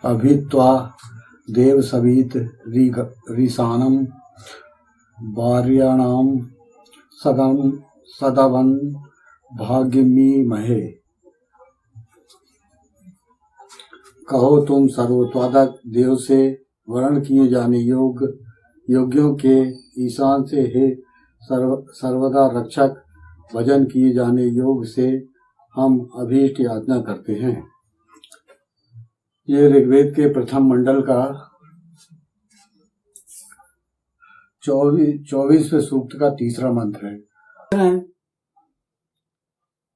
अभित्वा देव सवीत रीसानम वार्याणाम सदम सदवन भाग्यमी महे। कहो तुम सर्वोत्पादक देव से वर्ण किए जाने योग्यों के ईशान से हे सर्वदा रक्षक, भजन किए जाने योग से हम अभीष्ट याचना करते हैं। ये ऋग्वेद के प्रथम मंडल का 24वें सूक्त का तीसरा मंत्र है।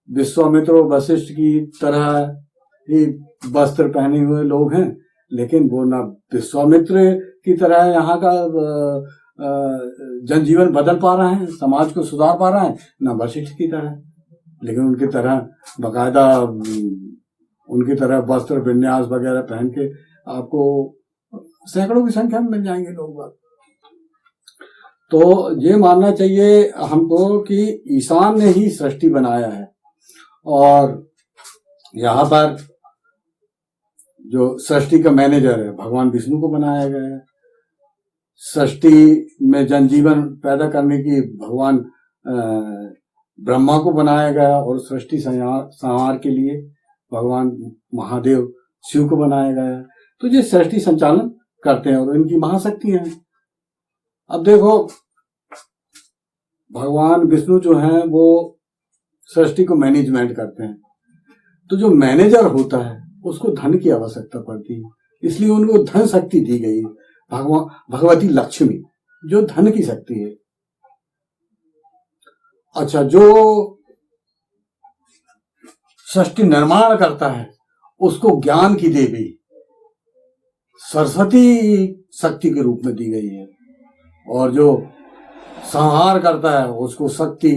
विश्वामित्र और वशिष्ठ की तरह ही वस्त्र पहने हुए लोग हैं, लेकिन वो ना विश्वामित्र की तरह यहाँ का जनजीवन बदल पा रहे हैं, समाज को सुधार पा रहे हैं, ना वशिष्ठ की तरह। लेकिन उनकी तरह बकायदा उनकी तरह वस्त्र विन्यास वगैरह पहन के आपको सैकड़ों की संख्या में मिल जाएंगे लोग। तो ये मानना चाहिए हमको कि ईशान ने ही सृष्टि बनाया है, और यहाँ पर जो सृष्टि का मैनेजर है भगवान विष्णु को बनाया गया है। सृष्टि में जनजीवन पैदा करने की भगवान ब्रह्मा को बनाया गया, और सृष्टि संहार के लिए भगवान महादेव शिव को बनाया गया। तो ये सृष्टि संचालन करते हैं और इनकी महाशक्ति हैं। अब देखो, भगवान विष्णु जो हैं वो सृष्टि को मैनेजमेंट करते हैं, तो जो मैनेजर होता है उसको धन की आवश्यकता पड़ती है, इसलिए उनको धन शक्ति दी गई है। भगवती लक्ष्मी जो धन की शक्ति है। अच्छा, जो सृष्टि निर्माण करता है उसको ज्ञान की देवी सरस्वती शक्ति के रूप में दी गई है, और जो संहार करता है उसको शक्ति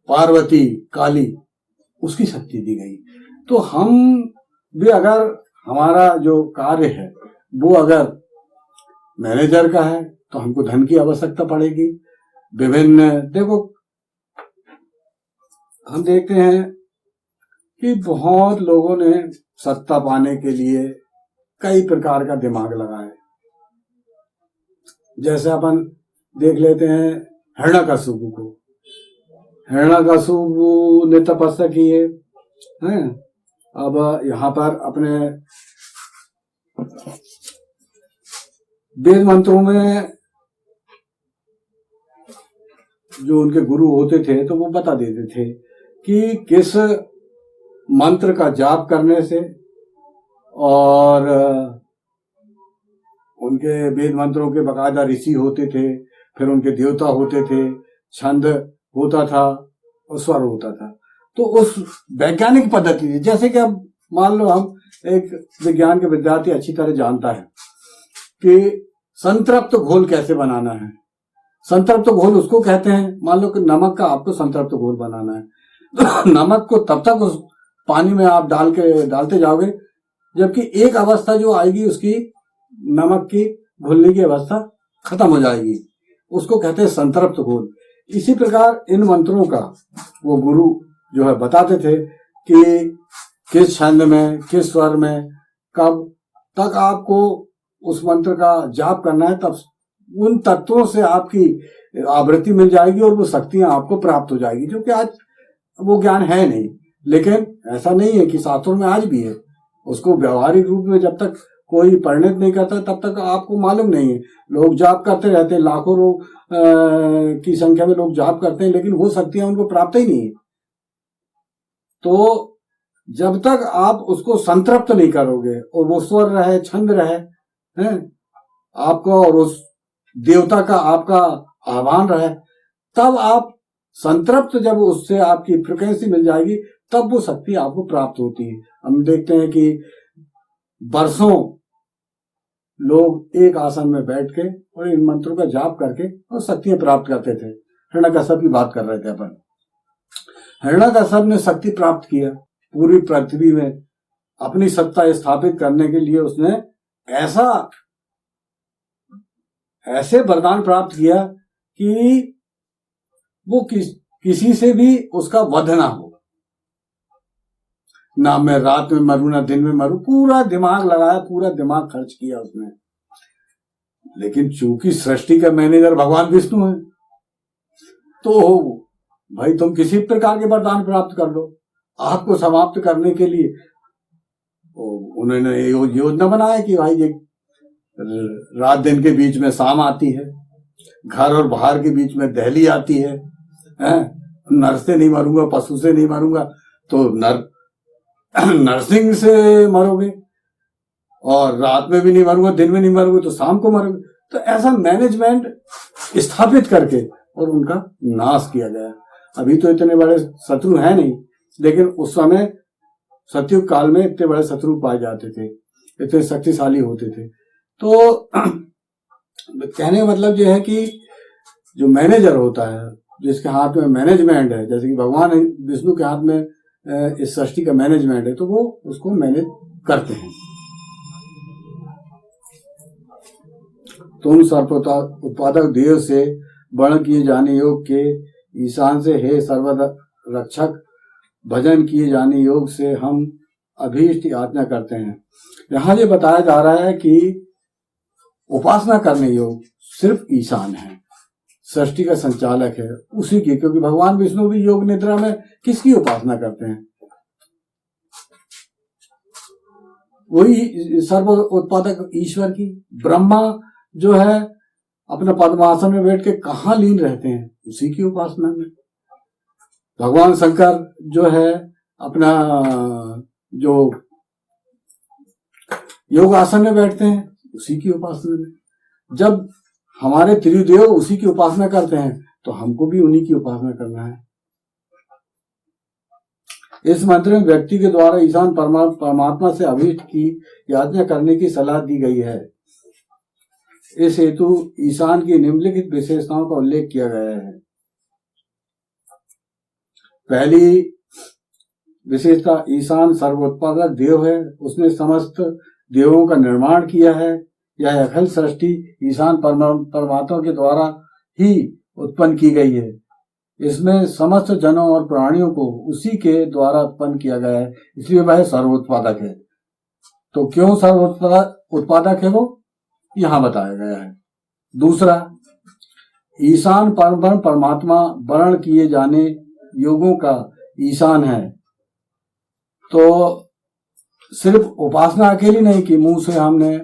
पार्वती काली उसकी शक्ति दी गई। तो हम भी अगर हमारा जो कार्य है वो अगर मैनेजर का है तो हमको धन की आवश्यकता पड़ेगी। विभिन्न देखो, हम देखते हैं कि बहुत लोगों ने सत्ता पाने के लिए कई प्रकार का दिमाग लगाया। जैसे अपन देख लेते हैं हिरण्यकशिपु को। हिरण्यकशिपु ने तपस्या की है। अब यहाँ पर अपने वेद मंत्रों में जो उनके गुरु होते थे तो वो बता देते थे कि किस मंत्र का जाप करने से, और उनके वेद मंत्रों के बकायदा ऋषि होते थे, फिर उनके देवता होते थे, छंद होता था और स्वर होता था। तो उस वैज्ञानिक पद्धति से, जैसे कि अब मान लो हम एक विज्ञान के विद्यार्थी अच्छी तरह जानता है कि संतृप्त घोल कैसे बनाना है। संतृप्त घोल उसको कहते हैं, मान लो कि नमक का आपको संतृप्त घोल बनाना है, तो नमक को तब तक उस पानी में आप डालते जाओगे जबकि एक अवस्था जो आएगी उसकी नमक की घुलने की अवस्था खत्म हो जाएगी, उसको कहते हैं संतृप्त घोल। इसी प्रकार इन मंत्रों का वो गुरु जो है बताते थे कि किस छंद में, किस स्वर में, कब तक आपको उस मंत्र का जाप करना है, तब उन तत्वों से आपकी आवृत्ति मिल जाएगी और वो शक्तियां आपको प्राप्त हो जाएगी, जो कि आज वो ज्ञान है नहीं। लेकिन ऐसा नहीं है कि शास्त्रों में आज भी है, उसको व्यवहारिक रूप में जब तक कोई परिणत नहीं करता तब तक आपको मालूम नहीं है। लोग जाप करते रहते हैं, लाखों लोग की संख्या में लोग जाप करते हैं, लेकिन वो शक्तियां उनको प्राप्त ही नहीं है। तो जब तक आप उसको संतृप्त नहीं करोगे और वो स्वर रहे, छंद रहे हैं आपको, और उस देवता का आपका आह्वान रहे, तब आप संतृप्त, जब उससे आपकी फ्रिक्वेंसी मिल जाएगी तब वो शक्ति आपको प्राप्त होती है। हम देखते हैं कि वर्षों लोग एक आसन में बैठ के और इन मंत्रों का जाप करके और शक्तियां प्राप्त करते थे। हिरण्यकश्यप की बात कर रहे थे अपन। हिरण्यकश्यप ने शक्ति प्राप्त किया, पूरी पृथ्वी में अपनी सत्ता स्थापित करने के लिए उसने ऐसे वरदान प्राप्त किया कि वो किसी से भी उसका वध ना हो। ना मैं रात में मरूं ना दिन में मरूं, पूरा दिमाग लगाया, पूरा दिमाग खर्च किया उसने। लेकिन चूंकि सृष्टि का मैनेजर भगवान विष्णु है, तो भाई तुम किसी प्रकार के वरदान प्राप्त कर लो आग को समाप्त करने के लिए। उन्होंने योजना बनाया कि भाई ये रात दिन के बीच में शाम आती है, घर और बाहर के बीच में दहली आती है, नर से नहीं मरूंगा, पशु से नहीं मरूंगा तो नरसिंह से मरोगे, और रात में भी नहीं मरूंगा, दिन में नहीं मरोगे तो शाम को मरोगे। तो ऐसा मैनेजमेंट स्थापित करके और उनका नाश किया गया। अभी तो इतने बड़े शत्रु हैं नहीं, लेकिन उस समय सतयुग काल में इतने बड़े शत्रु पाए जाते थे, इतने शक्तिशाली होते थे। तो कहने का मतलब यह है कि जो मैनेजर होता है, जिसके हाथ में मैनेजमेंट है, जैसे कि भगवान विष्णु के हाथ में इस सृष्टि का मैनेजमेंट है, तो वो उसको मैनेज करते हैं। तुम सर्वोत्पादक देव से वर्ण किए जाने योग के ईशान से हे सर्व रक्षक, भजन किए जाने योग से हम अभीष्ट याचना करते हैं। यहाँ ये बताया जा रहा है कि उपासना करने योग सिर्फ ईशान है, सृष्टि का संचालक है उसी की, क्योंकि भगवान विष्णु भी योग निद्रा में किसकी उपासना करते हैं? वही सर्व उत्पादक ईश्वर की। ब्रह्मा जो है अपने पद्मासन में बैठ के कहाँ लीन रहते हैं? उसी की उपासना में। भगवान शंकर जो है अपना जो योग आसन में बैठते हैं, उसी की उपासना में। जब हमारे त्रिदेव उसी की उपासना करते हैं तो हमको भी उन्हीं की उपासना करना है। इस मंत्र में व्यक्ति के द्वारा ईशान परमात्मा से अभीष्ट की याचना करने की सलाह दी गई है। इस हेतु ईशान की निम्नलिखित विशेषताओं का उल्लेख किया गया है। पहली विशेषता, ईशान सर्वोत्पादक देव है, उसने समस्त देवों का निर्माण किया है। यह अखिल सृष्टि ईशान परमात्मा के द्वारा ही उत्पन्न की गई है। इसमें समस्त जनों और प्राणियों को उसी के द्वारा उत्पन्न किया गया है, इसलिए वह सर्वोत्पादक है। तो क्यों सर्वोत्पादक है वो यहां बताया गया है। दूसरा, ईशान परमात्मा वर्ण किए जाने योगों का ईशान है। तो सिर्फ उपासना अकेली नहीं कि मुंह से हमने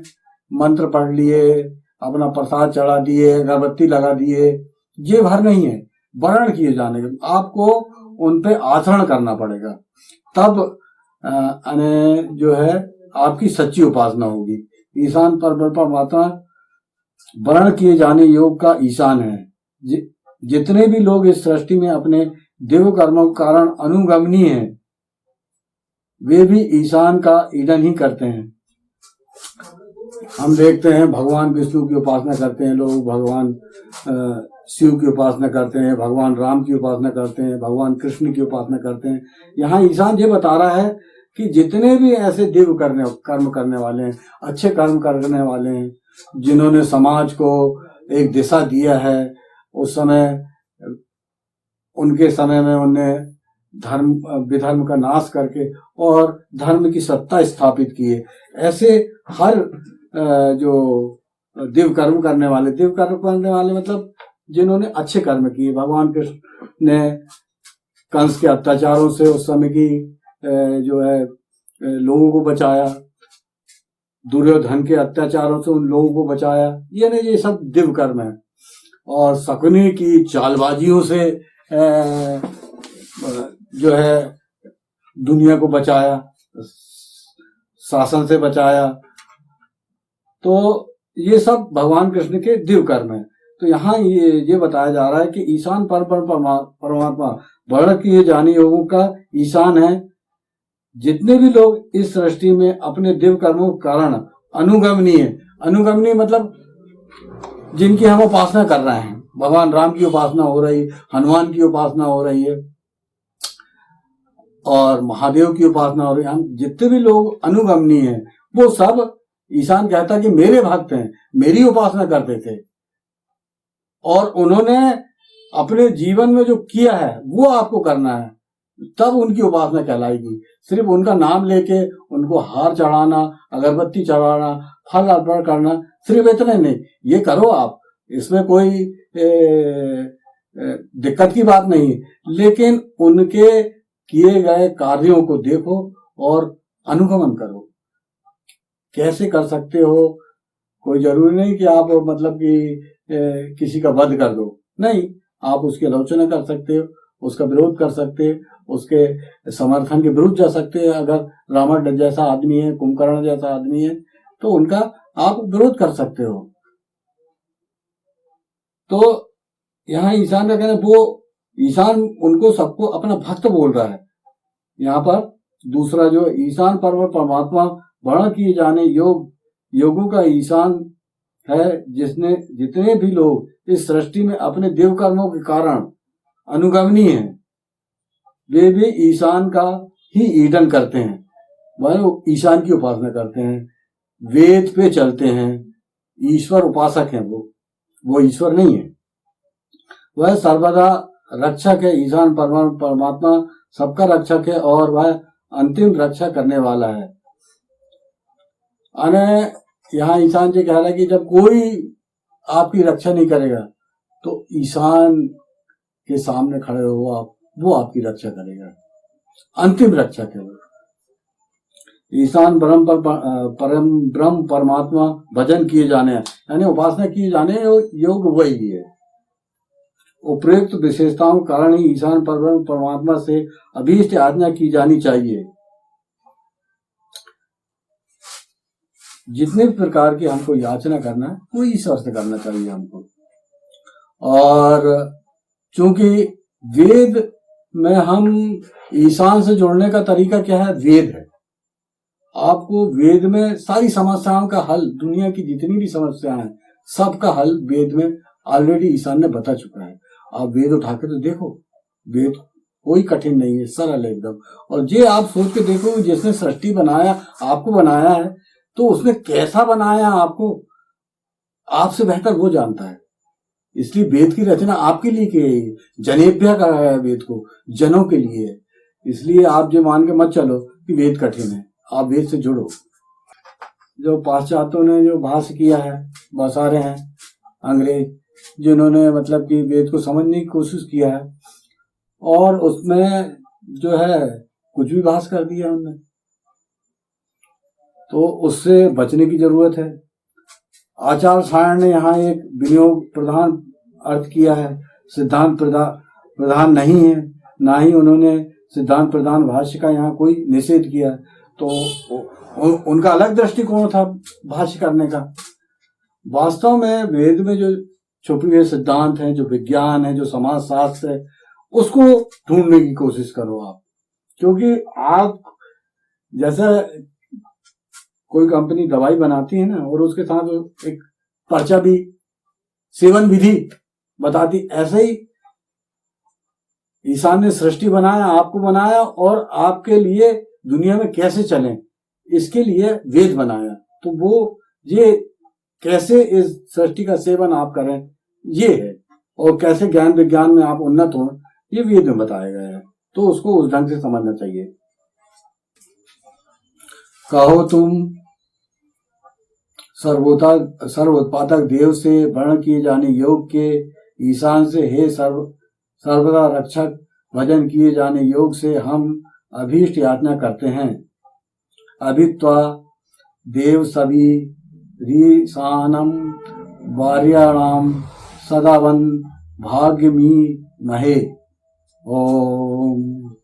मंत्र पढ़ लिए, अपना प्रसाद चढ़ा दिए, अगरबत्ती लगा दिए, ये भर नहीं है। वर्ण किए जाने के आपको उन पे आचरण करना पड़ेगा, तब जो है आपकी सच्ची उपासना होगी। ईशान परमात्मा वर्ण किए जाने योग का ईशान है। जितने भी लोग इस सृष्टि में अपने देव कर्मों के कारण अनुगमनीय हैं, वे भी ईशान का ईडन ही करते हैं। हम देखते हैं भगवान विष्णु की उपासना करते हैं लोग, भगवान शिव की उपासना करते हैं, भगवान राम की उपासना करते हैं, भगवान कृष्ण की उपासना करते हैं। यहाँ ईशान ये बता रहा है कि जितने भी ऐसे देव कर्म करने वाले हैं, अच्छे कर्म करने वाले हैं, जिन्होंने समाज को एक दिशा दिया है, उस समय उनके समय में उन्होंने धर्म विधर्म का नाश करके और धर्म की सत्ता स्थापित की है। ऐसे हर जो देव कर्म करने वाले मतलब जिन्होंने अच्छे कर्म किए। भगवान कृष्ण ने कंस के अत्याचारों से उस समय की जो है लोगों को बचाया, दुर्योधन के अत्याचारों से उन लोगों को बचाया, ये सब दिव्य कर्म है। और शकुनी की चालबाजियों से जो है दुनिया को बचाया, शासन से बचाया। तो ये सब भगवान कृष्ण के दिव्य कर्म है। तो यहाँ ये बताया जा रहा है कि ईशान परमात्मा वर्ण किए जाने योगों का ईशान है। जितने भी लोग इस सृष्टि में अपने दिव्य कर्मों के कारण अनुगमनीय मतलब जिनकी हम उपासना कर रहे हैं, भगवान राम की उपासना हो रही, हनुमान की उपासना हो रही है और महादेव की उपासना हो रही है। हम जितने भी लोग अनुगमनीय हैं, वो सब ईशान कहता है कि मेरे भक्त हैं, मेरी उपासना करते थे और उन्होंने अपने जीवन में जो किया है वो आपको करना है। तब उनकी उपासना कहलाएगी। सिर्फ उनका नाम लेके उनको हार चढ़ाना, अगरबत्ती चढ़ाना, फल अर्पण करना, सिर्फ इतने नहीं, ये करो आप, इसमें कोई दिक्कत की बात नहीं, लेकिन उनके किए गए कार्यों को देखो और अनुगमन करो। कैसे कर सकते हो? कोई जरूरी नहीं कि आप मतलब कि किसी का वध कर दो, नहीं, आप उसकी आलोचना कर सकते हो, उसका विरोध कर सकते हो, उसके समर्थन के विरुद्ध जा सकते हैं। अगर रावण जैसा आदमी है, कुंभकर्ण जैसा आदमी है, तो उनका आप विरोध कर सकते हो। तो यहाँ ईशान का कहना, वो ईशान उनको सबको अपना भक्त बोल रहा है। यहाँ पर दूसरा जो ईशान पर्व परमात्मा वर्णन किए जाने योगों का ईशान है, जिसने जितने भी लोग इस सृष्टि में अपने देव कर्मों के कारण अनुगमनीय हैं, वे भी ईशान का ही ईडन करते हैं, वह ईशान की उपासना करते हैं, वेद पे चलते हैं, ईश्वर उपासक हैं। वो ईश्वर नहीं है, वह सर्वदा रक्षक है। ईशान परमात्मा सबका रक्षक है और वह अंतिम रक्षा करने वाला है। यहाँ ईशान जी कह रहा है कि जब कोई आपकी रक्षा नहीं करेगा तो ईशान के सामने खड़े हो आप, वो आपकी रक्षा करेगा, अंतिम रक्षक है वो। ईशान ब्रह्म परमात्मा भजन किए जाने, यानी उपासना किए जाने योग वही है। उपयुक्त विशेषताओं के कारण ही ईशान परमात्मा से अभीष्ट आज्ञा की जानी चाहिए। जितने प्रकार की हमको याचना करना है वो ईश्वर से करना चाहिए हमको। और चूंकि वेद में हम ईशान से जोड़ने का तरीका क्या है? वेद है। आपको वेद में सारी समस्याओं का हल, दुनिया की जितनी भी समस्याएं हैं सबका हल वेद में ऑलरेडी ईशान ने बता चुका है। आप वेद उठा के तो देखो, वेद कोई कठिन नहीं है, सरल है एकदम। और ये आप सोच के देखो, जिसने सृष्टि बनाया, आपको बनाया है, तो उसने कैसा बनाया आपको, आपसे बेहतर वो जानता है। इसलिए वेद की रचना आपके लिए की है, जनेभ्य कहा है वेद को, जनों के लिए है। इसलिए आप जो मान के मत चलो कि वेद कठिन है, आप वेद से जुड़ो। जो पाश्चात्यों ने जो भाष्य किया है, बहुत सारे हैं अंग्रेज जिन्होंने मतलब कि वेद को समझने की कोशिश किया है और उसमें जो है कुछ भी भाष्य कर दिया उन्होंने, तो उससे बचने की जरूरत है। आचार्य सायण ने यहाँ एक विनियोग प्रधान अर्थ किया है, सिद्धांत प्रधान नहीं है, ना ही उन्होंने सिद्धांत प्रधान भाष्य का यहाँ कोई निषेध किया। तो उनका अलग दृष्टिकोण था भाष्य करने का। वास्तव में वेद में जो छुपे हुए सिद्धांत हैं, जो विज्ञान है, जो समाज शास्त्र है, उसको ढूंढने की कोशिश करो आप। क्योंकि आप जैसा कोई कंपनी दवाई बनाती है ना, और उसके साथ एक पर्चा भी सेवन विधि बताती, ऐसे ही ईशान ने सृष्टि बनाया, आपको बनाया और आपके लिए दुनिया में कैसे चलें इसके लिए वेद बनाया। तो वो ये कैसे इस सृष्टि का सेवन आप करें ये है, और कैसे ज्ञान विज्ञान में आप उन्नत हो ये वेद में बताया गया है। तो उसको उस ढंग से समझना चाहिए। कहो तुम सर्वोत्पादक देव से वर्ण किए जाने योग के ईशान से, हे सर्वदा रक्षक भजन किए जाने योग से हम अभीष्ट याचना करते हैं। अभित्वा देव सभी रीसानम वार्याणाम सदावन भाग्यमी महे। ओम।